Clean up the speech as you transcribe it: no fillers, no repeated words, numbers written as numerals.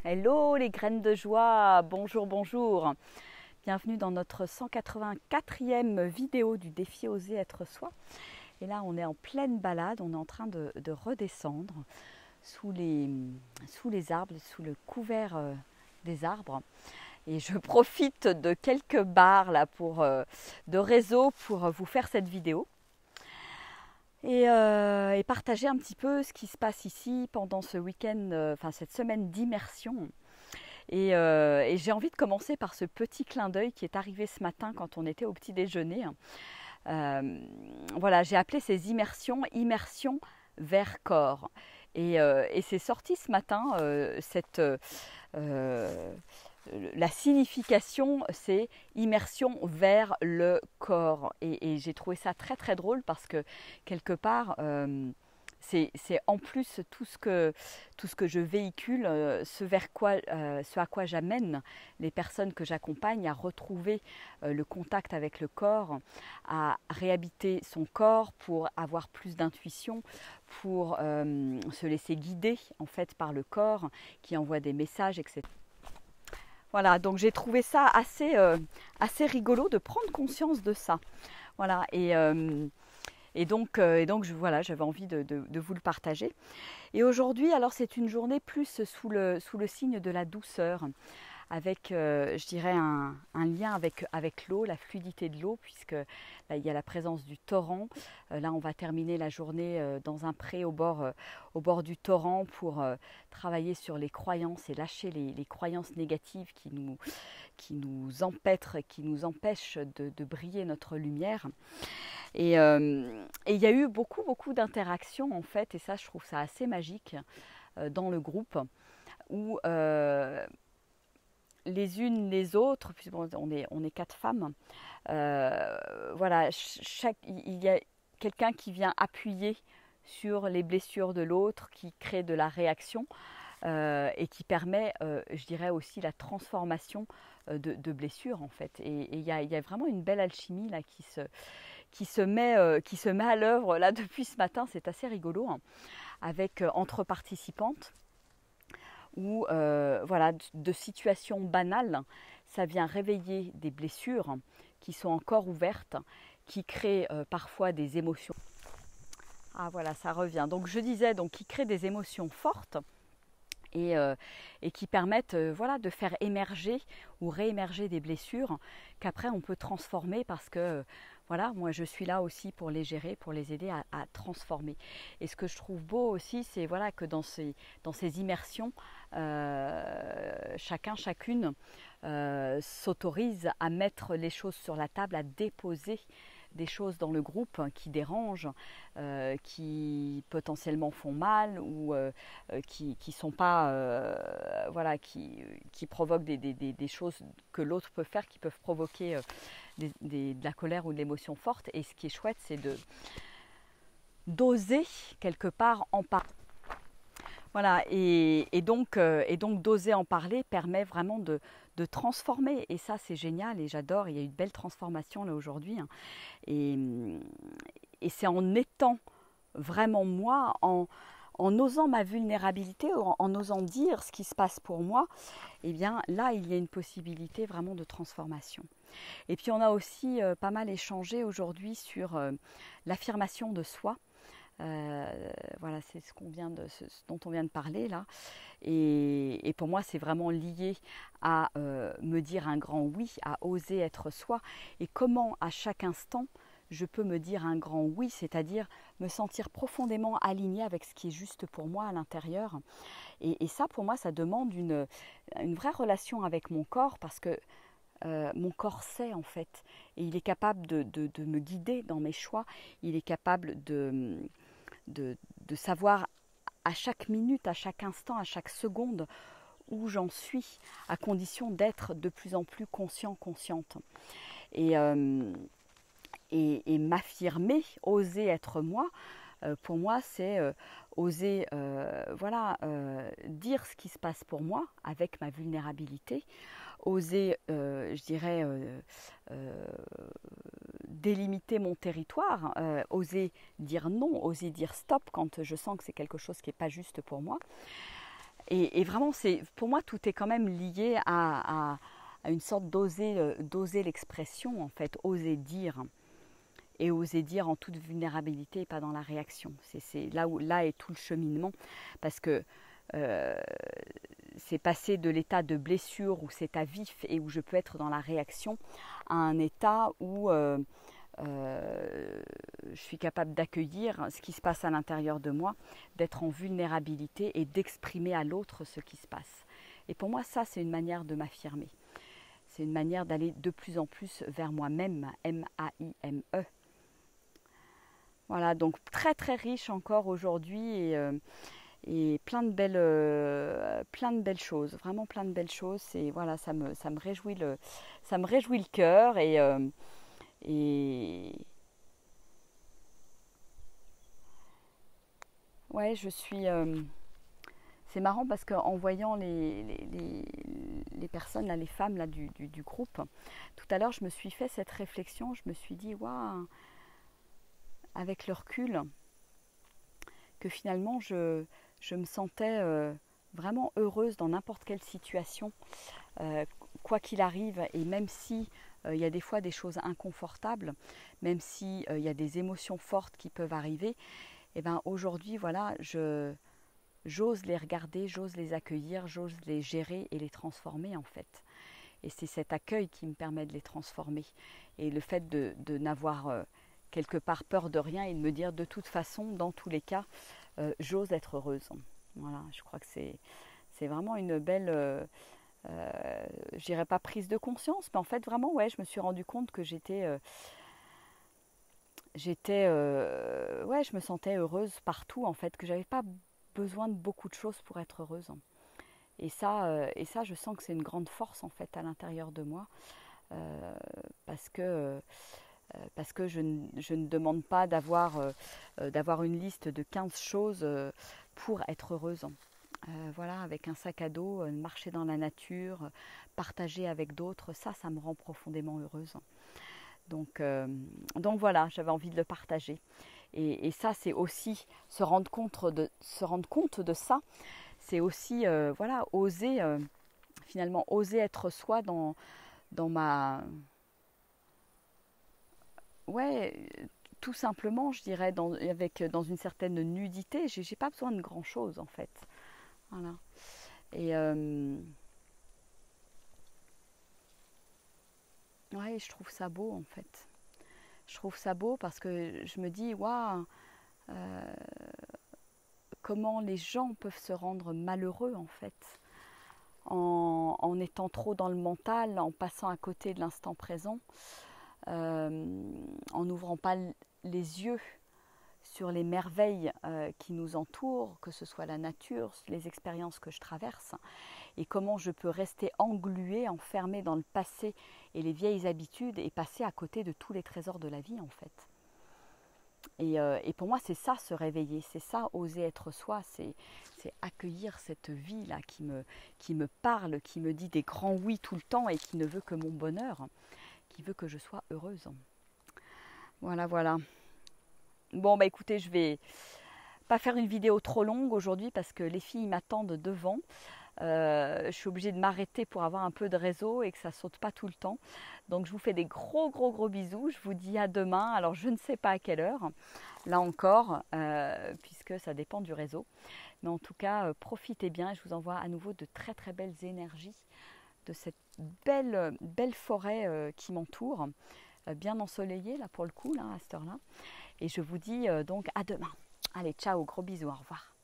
Hello les graines de joie, bonjour, bonjour. Bienvenue dans notre 184e vidéo du défi Oser être soi. Et là on est en pleine balade, on est en train de redescendre sous les arbres, sous le couvert des arbres. Et je profite de quelques barres là de réseau pour vous faire cette vidéo. Et partager un petit peu ce qui se passe ici pendant ce week-end, cette semaine d'immersion. Et j'ai envie de commencer par ce petit clin d'œil qui est arrivé ce matin quand on était au petit déjeuner. Voilà, j'ai appelé ces immersions vers corps. Et c'est sorti ce matin, la signification, c'est immersion vers le corps. Et j'ai trouvé ça très très drôle parce que quelque part, c'est en plus tout ce que je véhicule, ce à quoi j'amène les personnes que j'accompagne à retrouver le contact avec le corps, à réhabiter son corps pour avoir plus d'intuition, pour se laisser guider en fait par le corps qui envoie des messages, etc. Voilà, donc j'ai trouvé ça assez rigolo de prendre conscience de ça. Voilà, et donc voilà, j'avais envie de vous le partager. Et aujourd'hui, alors c'est une journée plus sous le signe de la douceur, avec, je dirais, un lien avec l'eau, la fluidité de l'eau, puisque là, il y a la présence du torrent. Là, on va terminer la journée dans un pré au bord du torrent pour travailler sur les croyances et lâcher les croyances négatives qui nous empêchent de briller notre lumière. Et il y a eu beaucoup d'interactions en fait, et ça, je trouve ça assez magique dans le groupe, où les unes les autres, puisqu'on on est 4 femmes, voilà, il y a quelqu'un qui vient appuyer sur les blessures de l'autre, qui crée de la réaction et qui permet, je dirais aussi, la transformation de blessures en fait. Et il y a vraiment une belle alchimie là qui se met à l'œuvre là depuis ce matin. C'est assez rigolo, hein, avec entre participantes, où voilà, de situations banales, ça vient réveiller des blessures qui sont encore ouvertes, qui créent parfois des émotions. Ah voilà, ça revient. Donc je disais, qui créent des émotions fortes et qui permettent voilà, de faire émerger ou réémerger des blessures qu'après on peut transformer, parce que voilà, moi je suis là aussi pour les gérer, pour les aider à transformer. Et ce que je trouve beau aussi, c'est voilà, que dans ces immersions, chacune s'autorise à mettre les choses sur la table, à déposer des choses dans le groupe qui dérangent, qui potentiellement font mal, ou qui sont pas voilà, qui provoquent des choses que l'autre peut faire, qui peuvent provoquer de la colère ou de l'émotion forte. Et ce qui est chouette, c'est d'oser quelque part en parler. Voilà, et donc d'oser en parler permet vraiment de transformer, et ça c'est génial, et j'adore. Il y a eu de belles transformations là aujourd'hui, hein. Et c'est en étant vraiment moi, en osant ma vulnérabilité, en osant dire ce qui se passe pour moi, et bien là il y a une possibilité vraiment de transformation. Et puis on a aussi pas mal échangé aujourd'hui sur l'affirmation de soi. Voilà, c'est ce dont on vient de parler là. Et pour moi, c'est vraiment lié à me dire un grand oui, à oser être soi. Et comment à chaque instant, je peux me dire un grand oui, c'est-à-dire me sentir profondément alignée avec ce qui est juste pour moi à l'intérieur. Et ça, pour moi, ça demande une vraie relation avec mon corps, parce que mon corps sait en fait. Et il est capable de me guider dans mes choix. Il est capable de savoir à chaque minute, à chaque instant, à chaque seconde où j'en suis, à condition d'être de plus en plus consciente. Et m'affirmer, oser être moi, pour moi, c'est oser voilà, dire ce qui se passe pour moi avec ma vulnérabilité, oser, je dirais, délimiter mon territoire, oser dire non, oser dire stop quand je sens que c'est quelque chose qui n'est pas juste pour moi. Et vraiment, pour moi, tout est quand même lié à une sorte d'oser l'expression, en fait, oser dire. Et oser dire en toute vulnérabilité et pas dans la réaction. C'est là est tout le cheminement. Parce que euh, c'est passer de l'état de blessure où c'est à vif et où je peux être dans la réaction à un état où je suis capable d'accueillir ce qui se passe à l'intérieur de moi, d'être en vulnérabilité et d'exprimer à l'autre ce qui se passe. Et pour moi, ça, c'est une manière de m'affirmer. C'est une manière d'aller de plus en plus vers moi-même, M-A-I-M-E. Voilà, donc très très riche encore aujourd'hui et plein de belles choses, vraiment plein de belles choses. Et voilà, ça me réjouit le cœur et ouais, c'est marrant parce qu'en voyant les personnes, là, les femmes là, du groupe, tout à l'heure, je me suis fait cette réflexion. Je me suis dit, waouh, avec le recul, que finalement, je me sentais vraiment heureuse dans n'importe quelle situation, quoi qu'il arrive, et même si il y a des fois des choses inconfortables, même si il y a des émotions fortes qui peuvent arriver, et ben aujourd'hui, voilà, j'ose les regarder, j'ose les accueillir, j'ose les gérer et les transformer en fait. Et c'est cet accueil qui me permet de les transformer. Et le fait de n'avoir quelque part peur de rien et de me dire de toute façon, dans tous les cas, j'ose être heureuse. Voilà, je crois que c'est vraiment une belle, je dirais pas prise de conscience, mais en fait vraiment, ouais, je me suis rendu compte que ouais, je me sentais heureuse partout en fait, que j'avais pas besoin de beaucoup de choses pour être heureuse. Et ça, je sens que c'est une grande force en fait à l'intérieur de moi, euh, parce que je ne demande pas d'avoir une liste de 15 choses pour être heureuse. Voilà, avec un sac à dos, marcher dans la nature, partager avec d'autres, ça me rend profondément heureuse. Donc, donc voilà, j'avais envie de le partager. Et ça, c'est aussi se rendre compte de ça. C'est aussi, voilà, oser, finalement, oser être soi dans ma... Ouais, tout simplement, je dirais, dans une certaine nudité. J'ai pas besoin de grand-chose, en fait. Voilà. Et ouais, je trouve ça beau, en fait. Je trouve ça beau parce que je me dis, waouh, comment les gens peuvent se rendre malheureux, en fait, en étant trop dans le mental, en passant à côté de l'instant présent, en n'ouvrant pas les yeux sur les merveilles qui nous entourent, que ce soit la nature, les expériences que je traverse, et comment je peux rester engluée, enfermée dans le passé et les vieilles habitudes et passer à côté de tous les trésors de la vie en fait. Et pour moi, c'est ça, se réveiller, c'est ça, oser être soi, c'est accueillir cette vie-là qui me parle, qui me dit des grands oui tout le temps et qui ne veut que mon bonheur, qui veut que je sois heureuse. Voilà, voilà. Bon, bah écoutez, je vais pas faire une vidéo trop longue aujourd'hui parce que les filles m'attendent devant. Je suis obligée de m'arrêter pour avoir un peu de réseau et que ça saute pas tout le temps. Donc je vous fais des gros bisous. Je vous dis à demain. Alors je ne sais pas à quelle heure, là encore, puisque ça dépend du réseau. Mais en tout cas, profitez bien. Je vous envoie à nouveau de très belles énergies de cette belle forêt qui m'entoure, bien ensoleillée là pour le coup, là, à cette heure-là. Et je vous dis donc à demain. Allez, ciao, gros bisous, au revoir.